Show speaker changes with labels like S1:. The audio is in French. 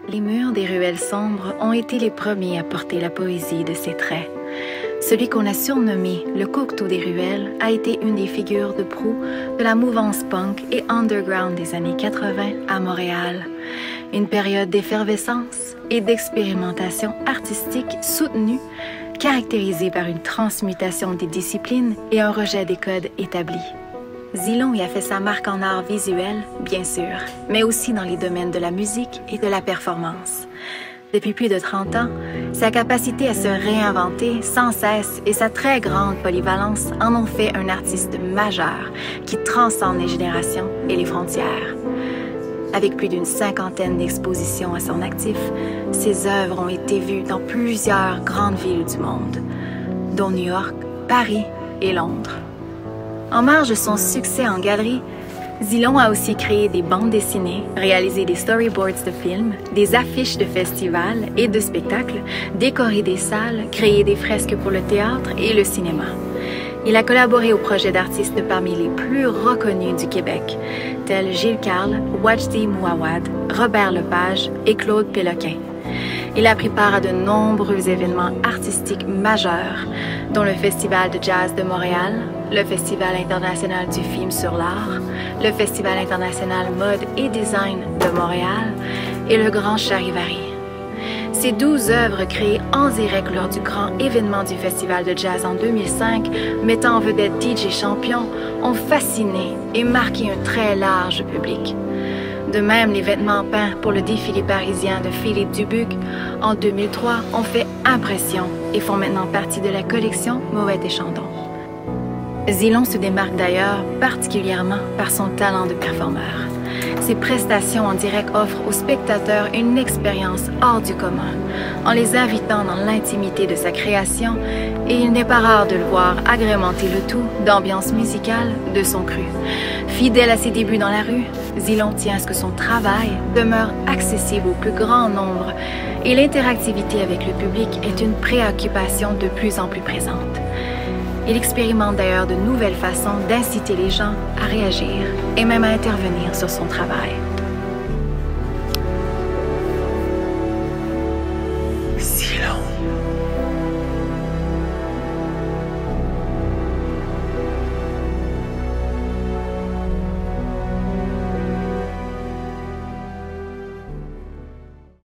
S1: Les murs des ruelles sombres ont été les premiers à porter la poésie de ses traits. Celui qu'on a surnommé le Cocteau des ruelles a été une des figures de proue de la mouvance punk et underground des années 80 à Montréal. Une période d'effervescence et d'expérimentation artistique soutenue, caractérisée par une transmutation des disciplines et un rejet des codes établis. Zilon y a fait sa marque en art visuel, bien sûr, mais aussi dans les domaines de la musique et de la performance. Depuis plus de 30 ans, sa capacité à se réinventer sans cesse et sa très grande polyvalence en ont fait un artiste majeur qui transcende les générations et les frontières. Avec plus d'une 50aine d'expositions à son actif, ses œuvres ont été vues dans plusieurs grandes villes du monde, dont New York, Paris et Londres. En marge de son succès en galerie, Zilon a aussi créé des bandes dessinées, réalisé des storyboards de films, des affiches de festivals et de spectacles, décoré des salles, créé des fresques pour le théâtre et le cinéma. Il a collaboré aux projets d'artistes parmi les plus reconnus du Québec, tels Gilles Carle, Wajdi Mouawad, Robert Lepage et Claude Péloquin. Il a pris part à de nombreux événements artistiques majeurs, dont le Festival de jazz de Montréal, le Festival international du film sur l'art, le Festival international mode et design de Montréal et le Grand Charivari. Ces 12 œuvres créées en direct lors du grand événement du Festival de jazz en 2005, mettant en vedette DJ Champion, ont fasciné et marqué un très large public. De même, les vêtements peints pour le défilé parisien de Philippe Dubuc en 2003 ont fait impression et font maintenant partie de la collection Moët et Chandon. Zilon se démarque d'ailleurs particulièrement par son talent de performeur. Ses prestations en direct offrent aux spectateurs une expérience hors du commun, en les invitant dans l'intimité de sa création, et il n'est pas rare de le voir agrémenter le tout d'ambiance musicale de son cru. Fidèle à ses débuts dans la rue, Zilon tient à ce que son travail demeure accessible au plus grand nombre, et l'interactivité avec le public est une préoccupation de plus en plus présente. Il expérimente d'ailleurs de nouvelles façons d'inciter les gens à réagir et même à intervenir sur son travail.